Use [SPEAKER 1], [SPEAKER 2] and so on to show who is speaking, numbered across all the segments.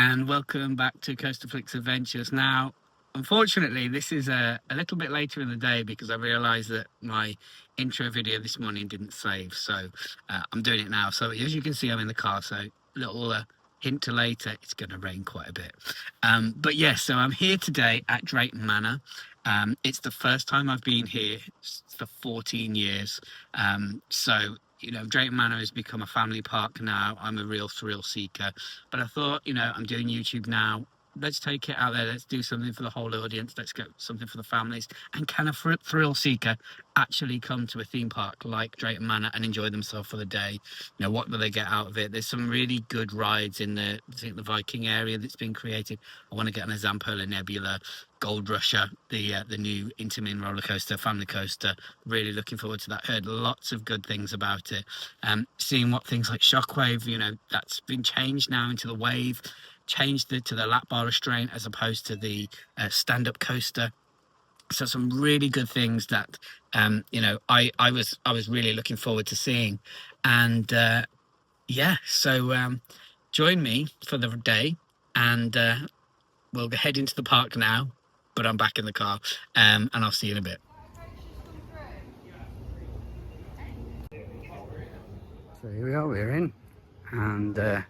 [SPEAKER 1] and welcome back to CoasterFlix Adventures. Now, unfortunately, this is a little bit later in the day because I realised that my intro video this morning didn't save, so I'm doing it now. So as you can see, I'm in the car, so little hint to later, it's going to rain quite a bit. But yes, so I'm here today at Drayton Manor. It's the first time I've been here for 14 years. So you know, Drayton Manor has become a family park now. I'm a real thrill seeker, but I thought, you know, I'm doing YouTube now. Let's take it out there. Let's do something for the whole audience. Let's get something for the families. And can a thrill seeker actually come to a theme park like Drayton Manor and enjoy themselves for the day? You know, what do they get out of it? There's some really good rides in the Viking area that's been created. I want to get on a Zampola Nebula, Gold Rusher, the new Intamin roller coaster, family coaster. Really looking forward to that. Heard lots of good things about it. Seeing what things like Shockwave, you know, that's been changed now into the Wave, changed it to the lap bar restraint as opposed to the stand-up coaster. So some really good things that you know, I was really looking forward to seeing. And yeah, so join me for the day, and we'll head into the park now, but I'm back in the car, and I'll see you in a bit. So here we are, we're in, and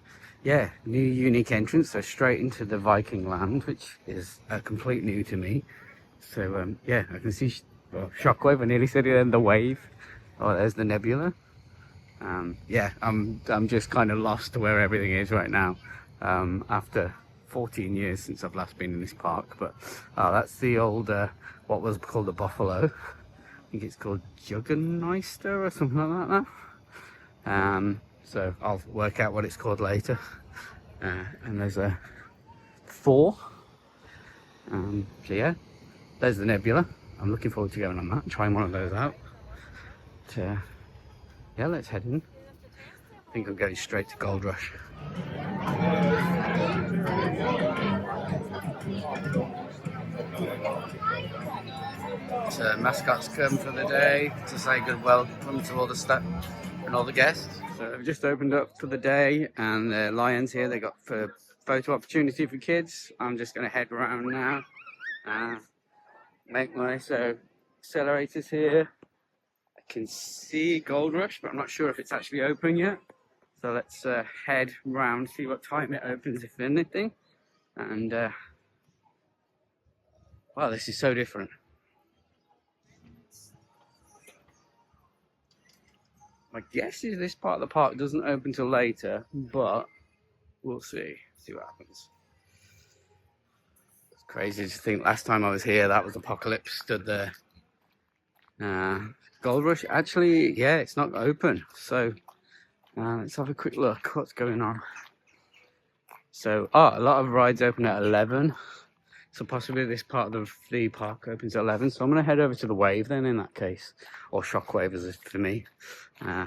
[SPEAKER 1] yeah, new unique entrance, so straight into the Viking Land, which is complete new to me. So yeah, I can see Shockwave. I nearly said it then, the Wave. Oh, there's the Nebula. Yeah, I'm just kind of lost to where everything is right now, after 14 years since I've last been in this park. But that's the old what was called the Buffalo. I think it's called Juggerneister or something like that now. So I'll work out what it's called later. And there's a Thor. So yeah, there's the Nebula. I'm looking forward to going on that, trying one of those out. Yeah, let's head in. I think I'm going straight to Gold Rush. So mascots come for the day to say good welcome to all the staff and all the guests. So I've just opened up for the day, and the lions here, they got for photo opportunity for kids. I'm just going to head around now, make my accelerators here. I can see Gold Rush, but I'm not sure if it's actually open yet. So let's head round, see what time it opens, if anything. And wow, this is so different. My guess is this part of the park doesn't open till later, but we'll see what happens. It's crazy to think last time I was here, that was Apocalypse stood there. Gold Rush, actually, yeah, it's not open. So let's have a quick look what's going on. So, a lot of rides open at 11. So possibly this part of the park opens at 11. So I'm going to head over to the Wave then in that case. Or Shockwave as it for me.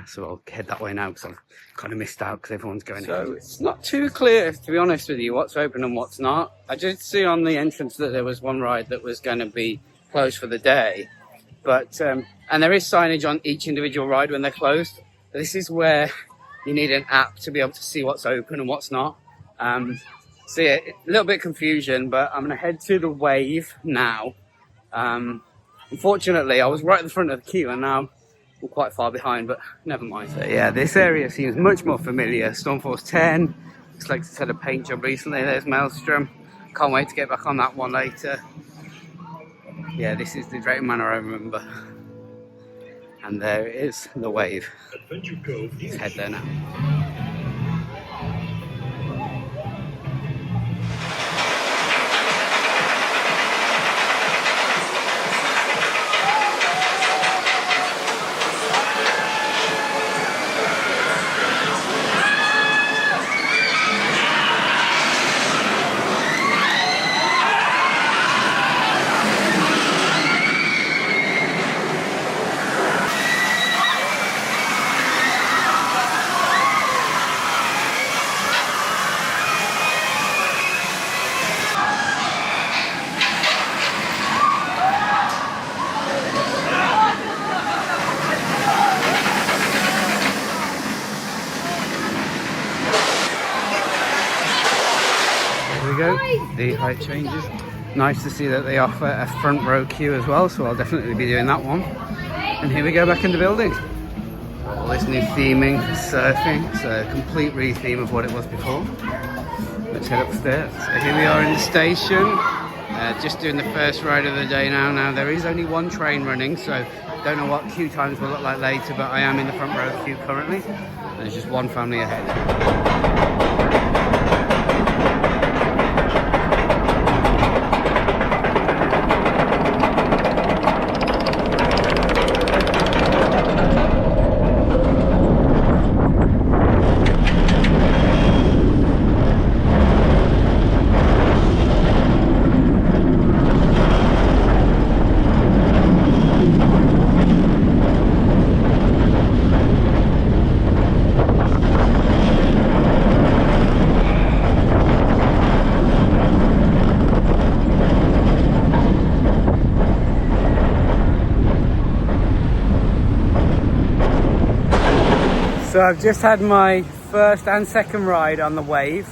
[SPEAKER 1] So I'll head that way now because I've kind of missed out because everyone's going ahead. So it's not too clear, to be honest with you, what's open and what's not. I did see on the entrance that there was one ride that was going to be closed for the day. But, and there is signage on each individual ride when they're closed. But this is where you need an app to be able to see what's open and what's not. So yeah, a little bit of confusion, but I'm going to head to the Wave now. Unfortunately, I was right at the front of the queue and now I'm quite far behind, but never mind. So yeah, this area seems much more familiar. Stormforce 10, looks like it's had a paint job recently. There's Maelstrom. Can't wait to get back on that one later. Yeah, this is the Drayton Manor I remember. And there it is, the Wave. Adventure Cove. Let's head there now. the height changes. Nice to see that they offer a front row queue as well, so I'll definitely be doing that one. And here we go back in the building. All this new theming for surfing. It's a complete re-theme of what it was before. Let's head upstairs. So here we are in the station. Just doing the first ride of the day now. Now there is only one train running, so don't know what queue times will look like later, but I am in the front row queue currently. There's just one family ahead. So I've just had my first and second ride on the Wave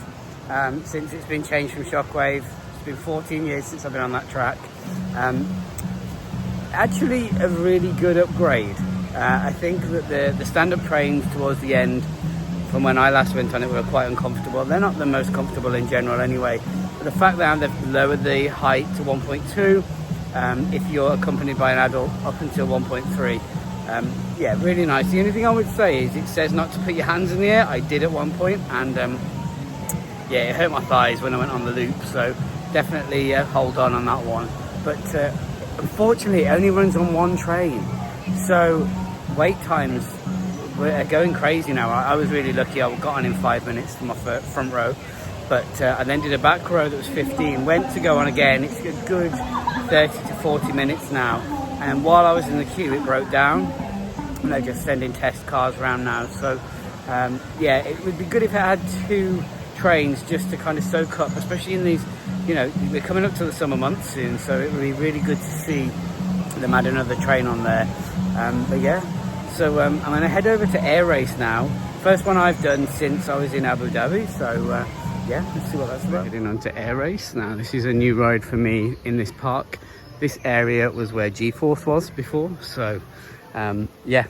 [SPEAKER 1] since it's been changed from Shockwave. It's been 14 years since I've been on that track. Actually a really good upgrade. I think that the stand-up trains towards the end, from when I last went on it, were quite uncomfortable. They're not the most comfortable in general anyway. But the fact that they've lowered the height to 1.2 if you're accompanied by an adult up until 1.3. Yeah, really nice. The only thing I would say is it says not to put your hands in the air. I did at one point, and yeah, it hurt my thighs when I went on the loop, so definitely hold on that one. But unfortunately it only runs on one train, so wait times are going crazy now. I was really lucky. I got on in 5 minutes from my front row, but I then did a back row that was 15, went to go on again. It's a good 30 to 40 minutes now, and while I was in the queue it broke down, and they're just sending test cars around now. So yeah, it would be good if it had two trains just to kind of soak up, especially in these, you know, we're coming up to the summer months soon, so it would be really good to see them add another train on there. But yeah, so I'm going to head over to Air Race now. First one I've done since I was in Abu Dhabi, so yeah, let's see what that's about. Heading on to Air Race now. This is a new ride for me in this park. This area was where G-Force was before, so yeah,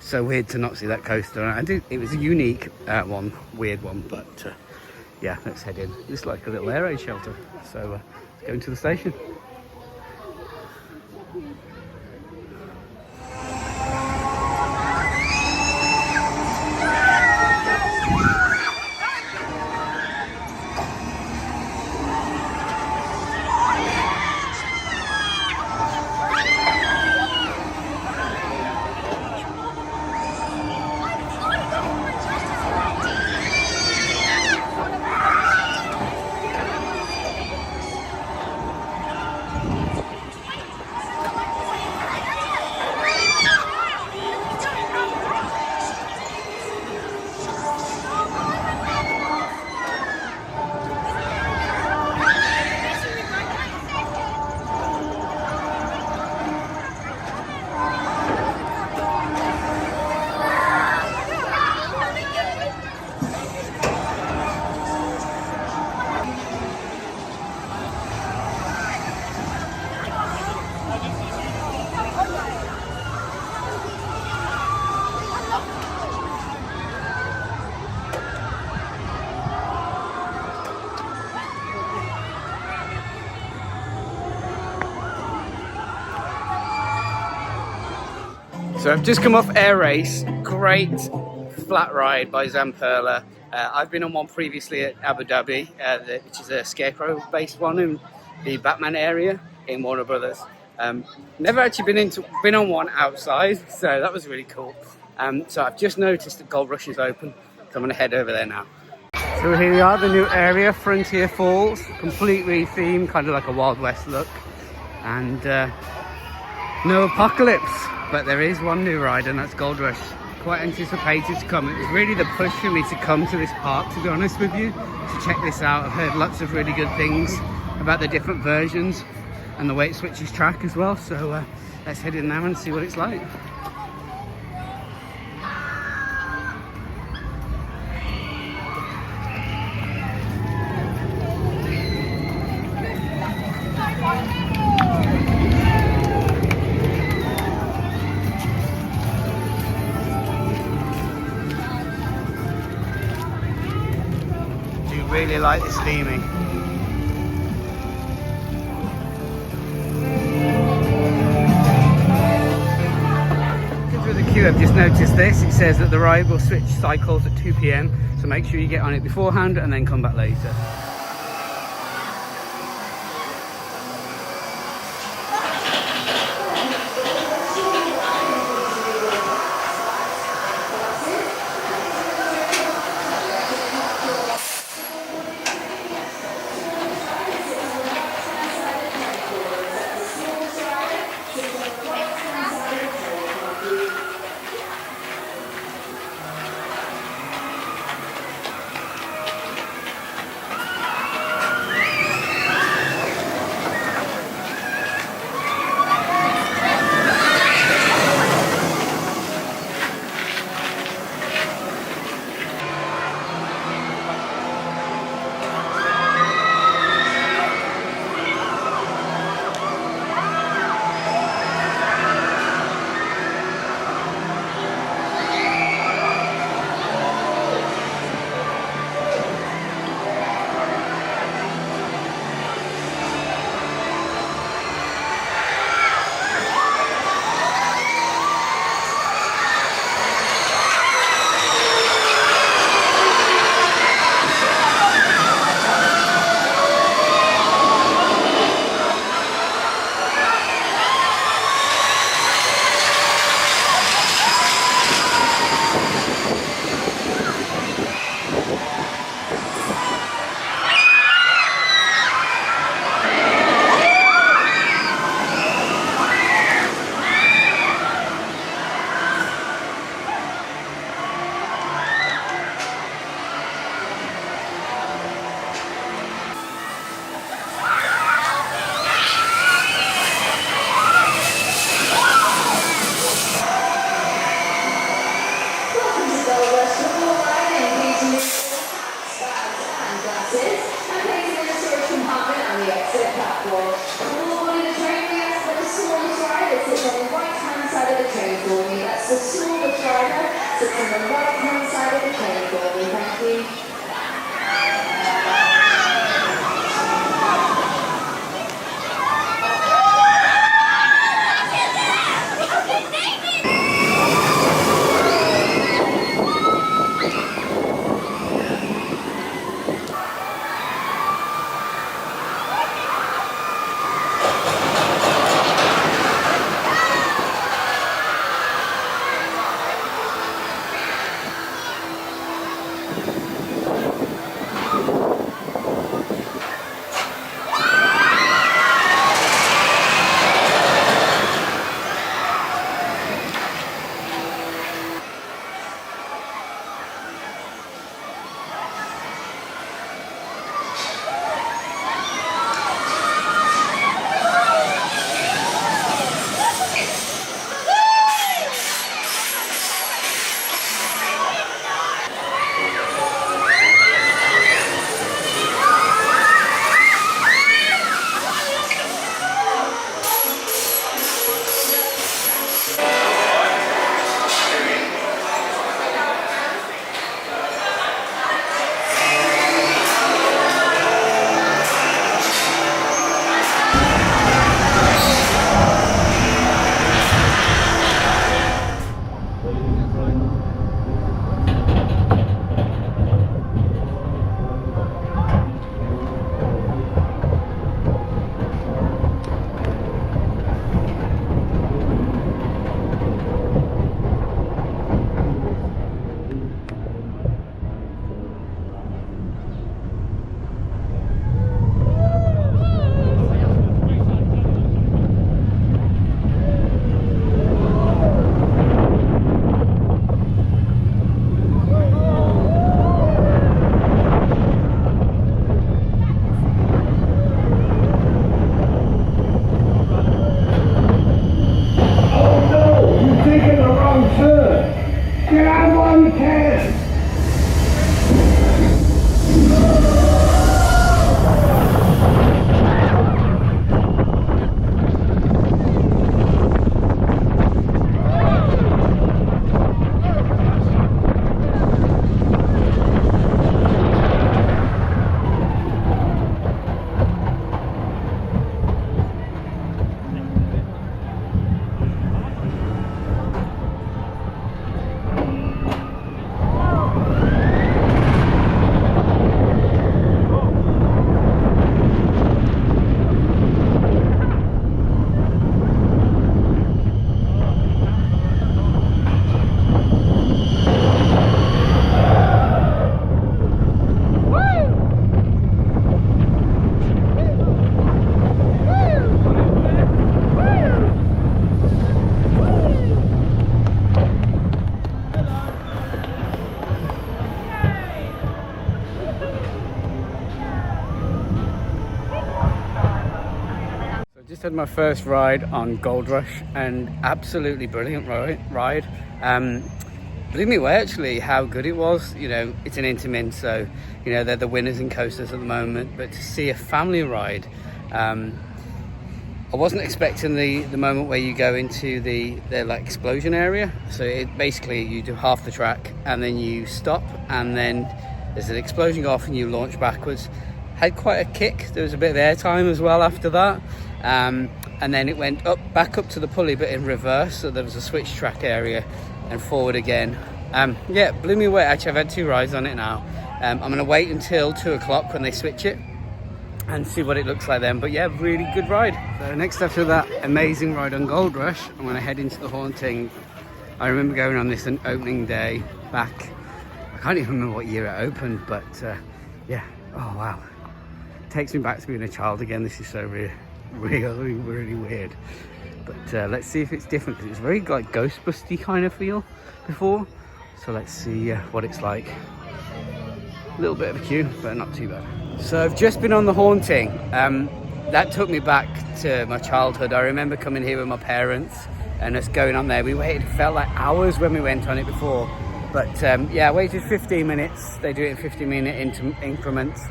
[SPEAKER 1] so weird to not see that coaster. It was a unique one, weird one, but yeah, let's head in. It's like a little air raid shelter, so let's go into the station. So I've just come off Air Race, great flat ride by Zamperla. I've been on one previously at Abu Dhabi, which is a scarecrow based one in the Batman area in Warner Brothers. Never actually been on one outside, so that was really cool. So I've just noticed that Gold Rush is open, so I'm going to head over there now. So here we are, the new area, Frontier Falls, completely themed, kind of like a Wild West look, and no apocalypse. But there is one new ride, and that's Gold Rush. Quite anticipated to come. It was really the push for me to come to this park, to be honest with you, to check this out. I've heard lots of really good things about the different versions and the way it switches track as well. So let's head in now and see what it's like. really like this steaming. Through the queue, I've just noticed this. It says that the ride will switch cycles at 2 p.m. so make sure you get on it beforehand and then come back later.
[SPEAKER 2] The smallest rider sits on the right-hand side of the train for me, thank you.
[SPEAKER 1] Just had my first ride on Gold Rush, and absolutely brilliant ride. Blew me away actually how good it was. You know, it's an Intamin, so you know they're the winners in coasters at the moment. But to see a family ride, I wasn't expecting the moment where you go into the like explosion area. So it basically you do half the track and then you stop, and then there's an explosion go off and you launch backwards. Had quite a kick. There was a bit of airtime as well after that. And then it went back up to the pulley, but in reverse. So there was a switch track area and forward again. Yeah, blew me away. Actually, I've had 2 rides on it now. I'm going to wait until 2 o'clock when they switch it and see what it looks like then. But yeah, really good ride. So next after that amazing ride on Gold Rush, I'm going to head into the Haunting. I remember going on this an opening day back. I can't even remember what year it opened, but yeah. Oh wow. Takes me back to being a child again. This is so really weird, but let's see if it's different, because it's very like Ghostbusty kind of feel before, so let's see what it's like. A little bit of a queue, but not too bad. So I've just been on the Haunting. That took me back to my childhood. I remember coming here with my parents and us going on there. We waited, it felt like hours when we went on it before, but yeah, I waited 15 minutes. They do it in 15-minute increments.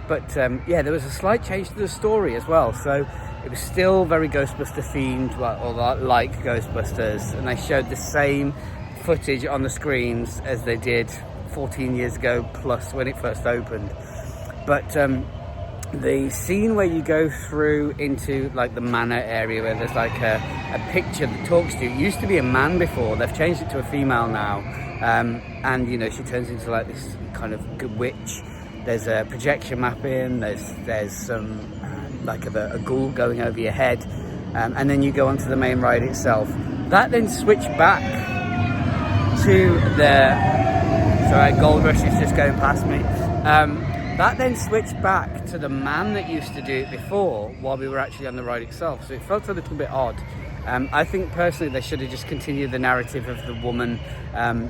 [SPEAKER 1] But yeah, there was a slight change to the story as well. So it was still very Ghostbuster themed, or like Ghostbusters. And they showed the same footage on the screens as they did 14 years ago, plus when it first opened. But the scene where you go through into like the manor area, where there's like a picture that talks to you. It used to be a man before. They've changed it to a female now. And, you know, she turns into like this kind of good witch. There's a projection mapping, there's some like a ghoul going over your head, and then you go onto the main ride itself. That then switched back to the, sorry, Gold Rush is just going past me. That then switched back to the man that used to do it before while we were actually on the ride itself, so it felt a little bit odd. I think personally they should have just continued the narrative of the woman,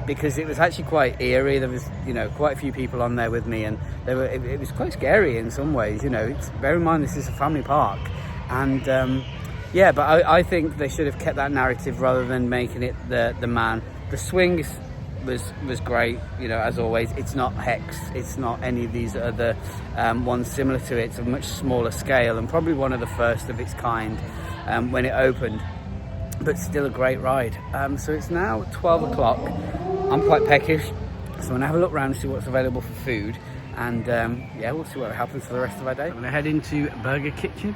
[SPEAKER 1] because it was actually quite eerie. There was, you know, quite a few people on there with me, and it was quite scary in some ways. You know, bear in mind this is a family park, and yeah, but I think they should have kept that narrative rather than making it the man. The swing was great, you know, as always. It's not Hex, it's not any of these other ones similar to it. It's a much smaller scale and probably one of the first of its kind when it opened. But still a great ride. So it's now 12 o'clock. I'm quite peckish, so I'm gonna have a look around and see what's available for food, and yeah, we'll see what happens for the rest of our day. I'm gonna head into Burger Kitchen.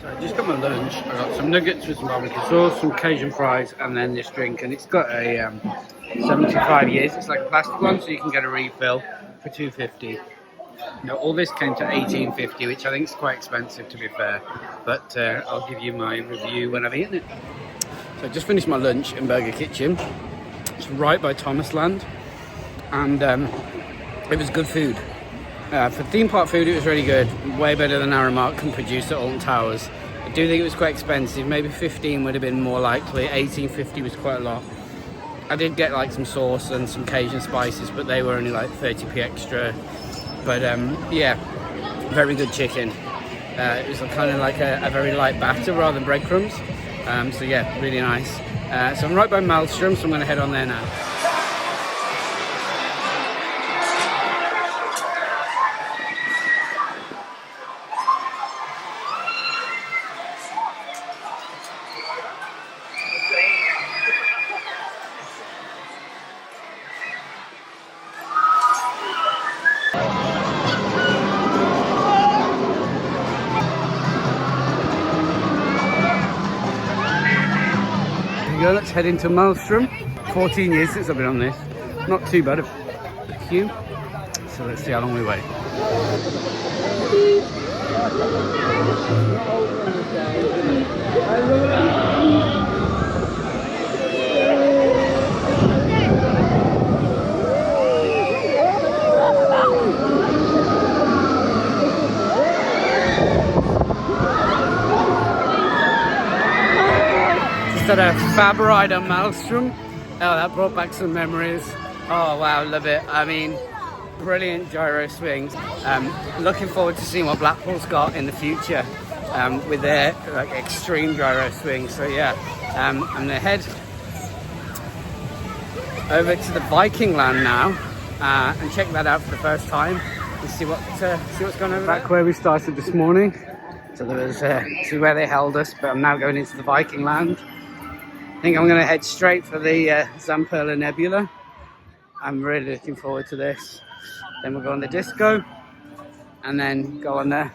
[SPEAKER 1] So I just got my lunch. I got some nuggets with some barbecue sauce, some Cajun fries, and then this drink, and it's got a 75 years. It's like a plastic one, so you can get a refill for $2.50. Now, all this came to $18.50, which I think is quite expensive, to be fair, but I'll give you my review when I've eaten it. So I just finished my lunch in Burger Kitchen. It's right by Thomas Land, and it was good food. For theme park food, it was really good. Way better than Aramark can produce at Alton Towers. I do think it was quite expensive. Maybe 15 would have been more likely. $18.50 was quite a lot. I did get like some sauce and some Cajun spices, but they were only like 30p extra. But yeah, very good chicken. It was kind of like a very light batter rather than breadcrumbs. So yeah, really nice. So I'm right by Maelstrom, so I'm going to head on there now. Let's head into Maelstrom. 14 years since I've been on this. Not too bad of a queue. So let's see how long we wait. Had a fab ride on Maelstrom. Oh, that brought back some memories. Oh wow, love it. I mean, brilliant gyro swings. Looking forward to seeing what Blackpool's got in the future. with their like extreme gyro swing. So yeah, I'm gonna head over to the Viking Land now and check that out for the first time and see what's going on back where we started this morning. So there was this is where they held us, but I'm now going into the Viking Land. I think I'm going to head straight for the Zamperla Nebula. I'm really looking forward to this. Then we'll go on the disco and then go on the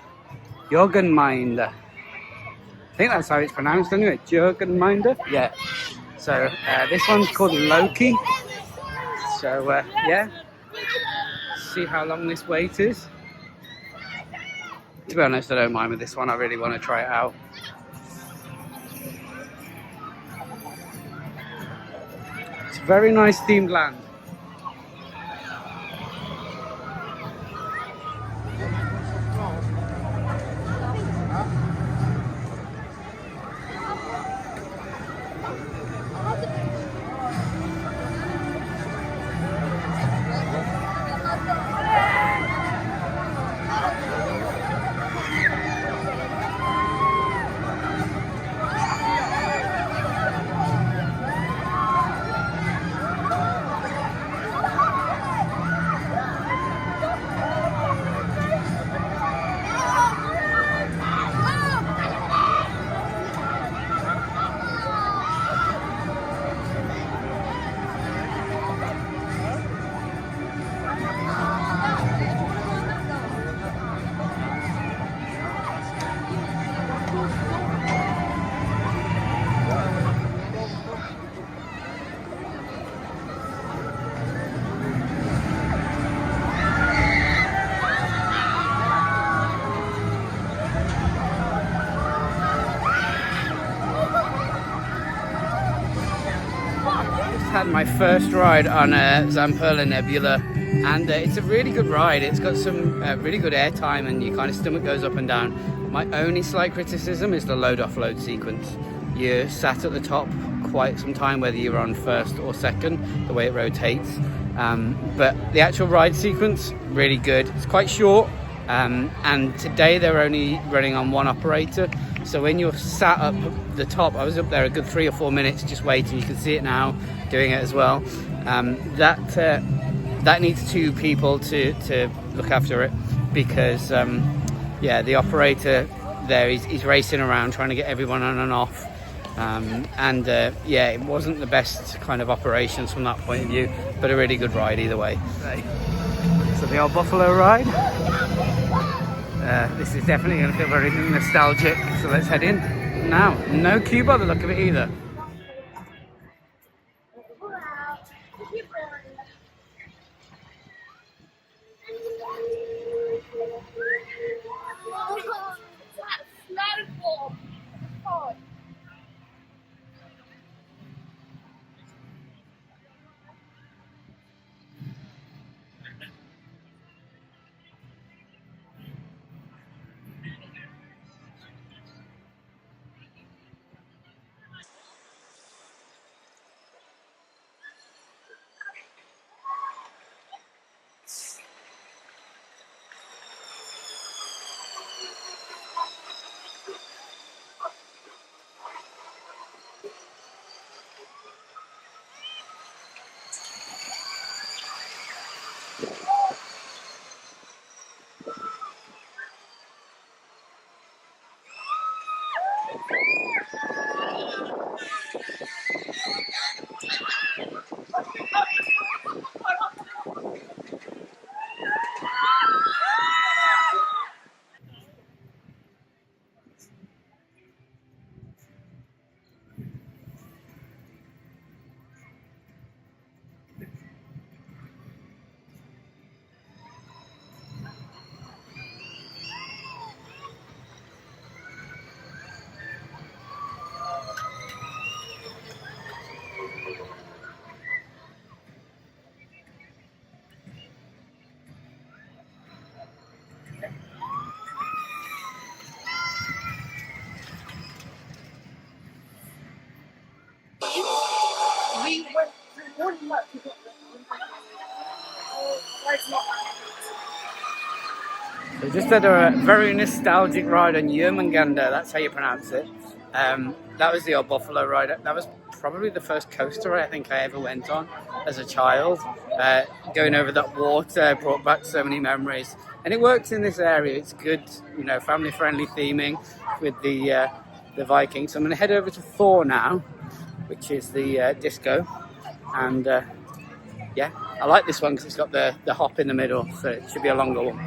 [SPEAKER 1] Jürgenminder. I think that's how it's pronounced anyway, Jürgenminder. Yeah. So this one's called Loki. So yeah, see how long this wait is. To be honest, I don't mind with this one. I really want to try it out. It's a very nice themed land. Had my first ride on a Zamperla Nebula, and it's a really good ride. It's got some really good air time, and your kind of stomach goes up and down. My only slight criticism is the load offload sequence. You're sat at the top quite some time, whether you're on first or second, the way it rotates. But the actual ride sequence, really good. It's quite short, and today they're only running on one operator. So when you're sat up the top, I was up there a good 3 or 4 minutes just waiting. You can see it now, doing it as well. That needs 2 people to look after it, because yeah, the operator there is racing around trying to get everyone on and off. Yeah, it wasn't the best kind of operations from that point of view, but a really good ride either way. So the old buffalo ride. This is definitely going to feel very nostalgic, so let's head in now. No queue by the look of it either. So just had a very nostalgic ride on Jörmungandr, that's how you pronounce it. That was the old buffalo ride. That was probably the first coaster ride I think I ever went on as a child. Going over that water brought back so many memories. And it works in this area. It's good, you know, family-friendly theming with the Vikings. So I'm going to head over to Thor now, which is the disco. And yeah, I like this one because it's got the hop in the middle, so it should be a longer one.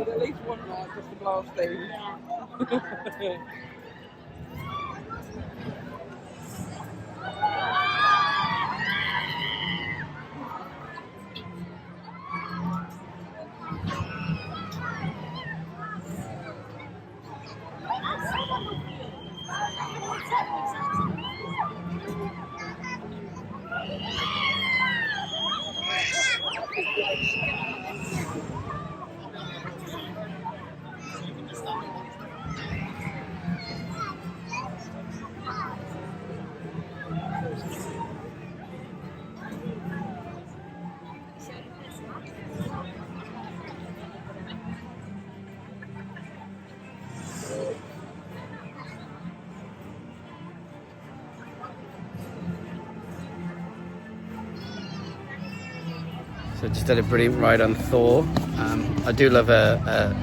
[SPEAKER 3] At least one ride just to blow off steam.
[SPEAKER 1] So just had a brilliant ride on Thor. I do love a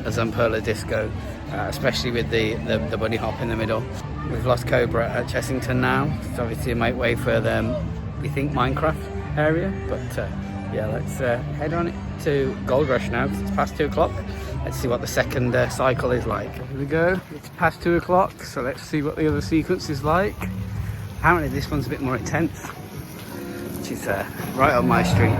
[SPEAKER 1] Zamperla disco, especially with the bunny hop in the middle. We've lost Cobra at Chessington now. It's obviously a make way for the, we think, Minecraft area. But yeah, let's head on to Gold Rush now because it's past 2 o'clock. Let's see what the second cycle is like. Here we go. It's past 2 o'clock, so let's see what the other sequence is like. Apparently this one's a bit more intense, which is right on my street.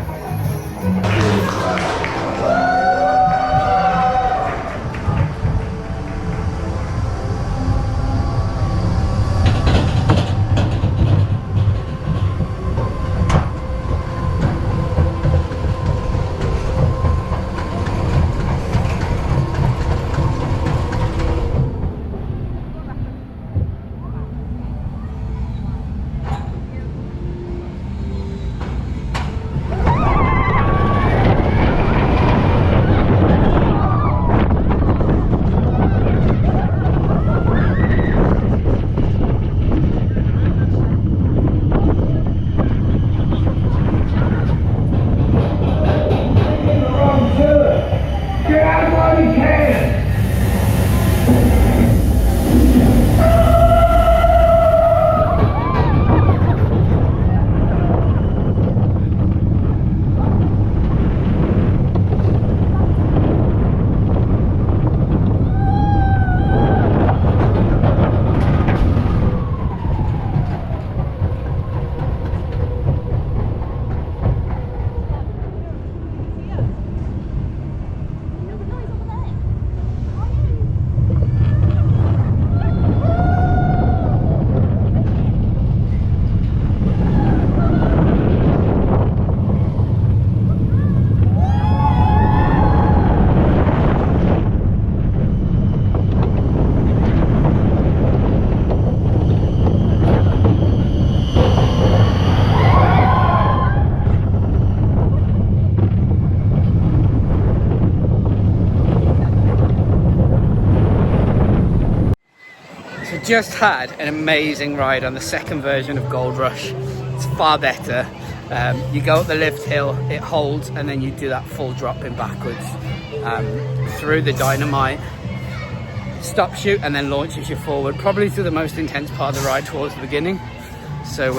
[SPEAKER 1] Just had an amazing ride on the second version of Gold Rush. It's far better. You go up the lift hill, it holds, and then you do that full drop in backwards through the dynamite, stop shoot, and then launches you forward, probably to the most intense part of the ride towards the beginning. So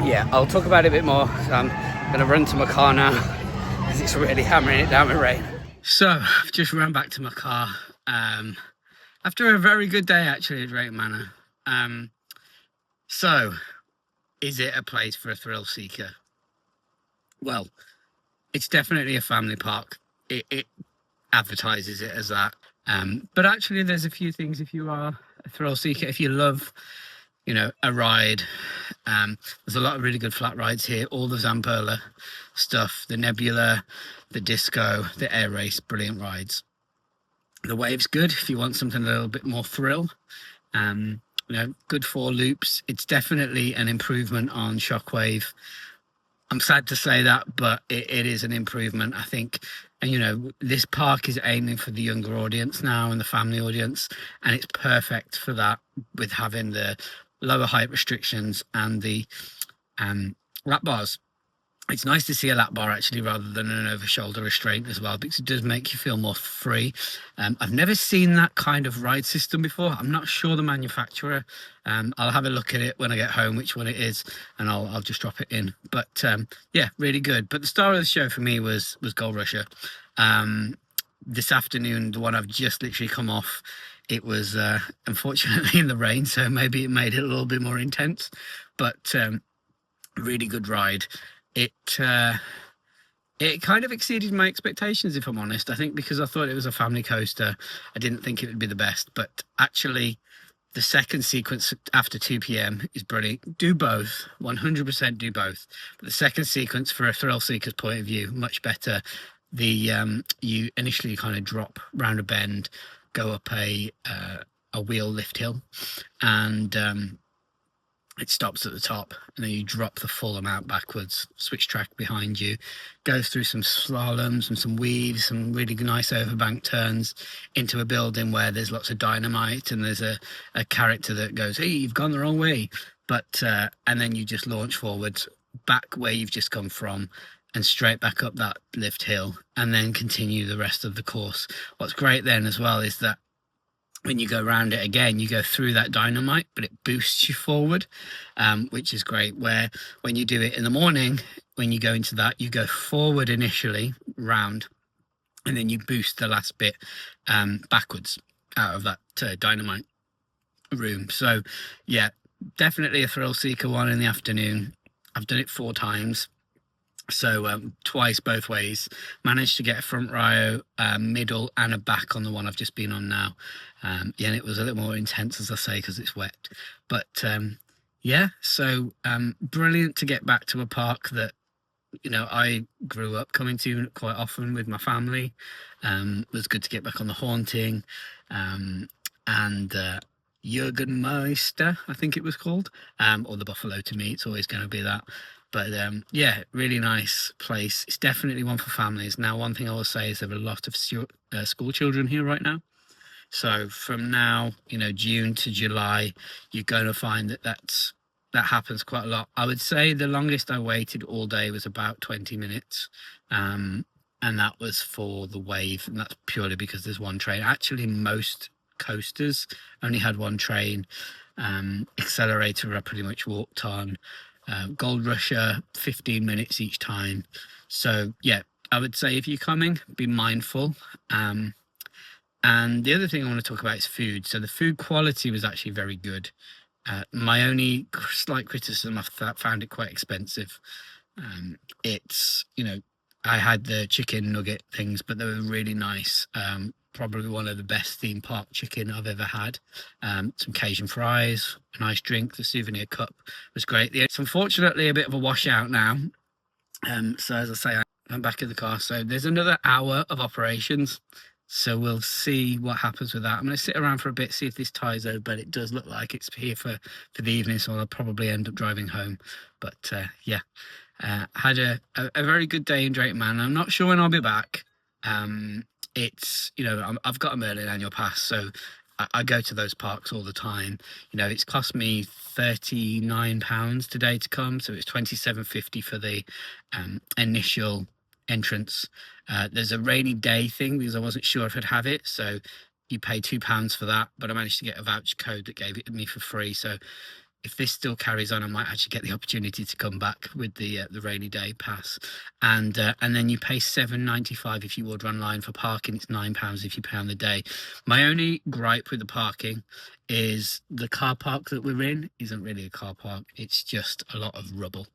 [SPEAKER 1] yeah, I'll talk about it a bit more. So I'm gonna run to my car now because it's really hammering it down with rain. So I've just run back to my car after a very good day actually at Drayton Manor. So is it a place for a thrill seeker? Well, it's definitely a family park. It advertises it as that. But actually there's a few things if you are a thrill seeker, if you love, you know, a ride. There's a lot of really good flat rides here, all the Zamperla stuff, the Nebula, the Disco, the Air Race, brilliant rides. The Wave's good if you want something a little bit more thrill. You know, good 4 loops. It's definitely an improvement on Shockwave. I'm sad to say that, but it is an improvement, I think. And, you know, this park is aiming for the younger audience now and the family audience, and it's perfect for that with having the lower height restrictions and the lap bars. It's nice to see a lap bar actually rather than an over shoulder restraint as well, because it does make you feel more free. I've never seen that kind of ride system before. I'm not sure the manufacturer. I'll have a look at it when I get home, which one it is, and I'll just drop it in. But yeah, really good. But the star of the show for me was Gold Rusher. This afternoon, the one I've just literally come off, it was unfortunately in the rain, so maybe it made it a little bit more intense, but really good ride. It kind of exceeded my expectations, if I'm honest. I think because I thought it was a family coaster, I didn't think it would be the best. But actually, the second sequence after 2 p.m. is brilliant. Do both, 100% do both. But the second sequence, for a thrill seeker's point of view, much better. You initially kind of drop round a bend, go up a wheel lift hill, and it stops at the top, and then you drop the full amount backwards, switch track behind you, go through some slaloms and some weaves, some really nice overbank turns into a building where there's lots of dynamite, and there's a character that goes, hey, you've gone the wrong way. But and then you just launch forward back where you've just come from and straight back up that lift hill, and then continue the rest of the course. What's great then as well is that when you go around it again, you go through that dynamite, but it boosts you forward, which is great. Where when you do it in the morning, when you go into that, you go forward initially, round, and then you boost the last bit backwards out of that dynamite room. So yeah, definitely a thrill seeker one in the afternoon. I've done it 4 times. So twice both ways. Managed to get a front row, middle, and a back on the one I've just been on now. Yeah, and it was a little more intense, as I say, because it's wet. But yeah, so brilliant to get back to a park that, you know, I grew up coming to quite often with my family. It was good to get back on the Haunting and Jürgenmeister, I think it was called, or the Buffalo. To me, it's always going to be that. But yeah, really nice place. It's definitely one for families. Now, one thing I will say is there are a lot of school children here right now. So from now, you know, June to July, you're going to find that happens quite a lot. I would say the longest I waited all day was about 20 minutes. And that was for the Wave. And that's purely because there's one train. Actually, most coasters only had one train. Accelerator I pretty much walked on. Gold Rusher, 15 minutes each time. So yeah, I would say if you're coming, be mindful. And the other thing I want to talk about is food. So the food quality was actually very good. My only slight criticism, I found it quite expensive. It's, you know, I had the chicken nugget things, but they were really nice. Probably one of the best theme park chicken I've ever had. Some Cajun fries, a nice drink, the souvenir cup was great. It's unfortunately a bit of a washout now. So as I say, I'm back in the car. So there's another hour of operations. So we'll see what happens with that. I'm going to sit around for a bit, see if this ties over, but it does look like it's here for the evening, so I'll probably end up driving home. But yeah, had a very good day in Drayton Manor. I'm not sure when I'll be back. It's, you know, I've got a Merlin annual pass, so I go to those parks all the time. You know, it's cost me £39 today to come, so it's £27.50 for the initial entrance. There's a rainy day thing because I wasn't sure if I'd have it, so you pay £2 for that, but I managed to get a voucher code that gave it to me for free. So if this still carries on, I might actually get the opportunity to come back with the rainy day pass, and then you pay £7.95 if you order online for parking. It's £9 if you pay on the day. My only gripe with the parking is the car park that we're in isn't really a car park. It's just a lot of rubble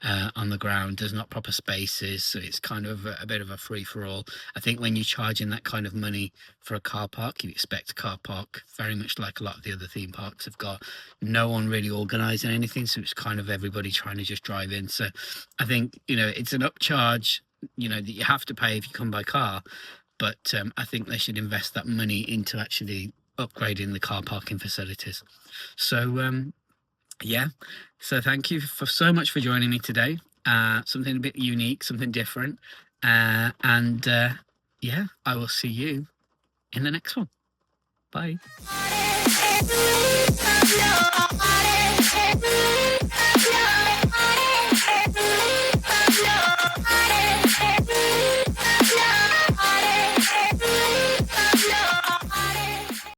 [SPEAKER 1] on the ground. There's not proper spaces, so it's kind of a bit of a free-for-all. I think when you're charging that kind of money for a car park, you expect a car park very much like a lot of the other theme parks have got. No one really organising anything, so it's kind of everybody trying to just drive in. So I think, you know, it's an upcharge, you know, that you have to pay if you come by car, but I think they should invest that money into actually upgrading the car parking facilities. So yeah, so thank you so much for joining me today. Something a bit unique, something different, and yeah, I will see you in the next one. Bye.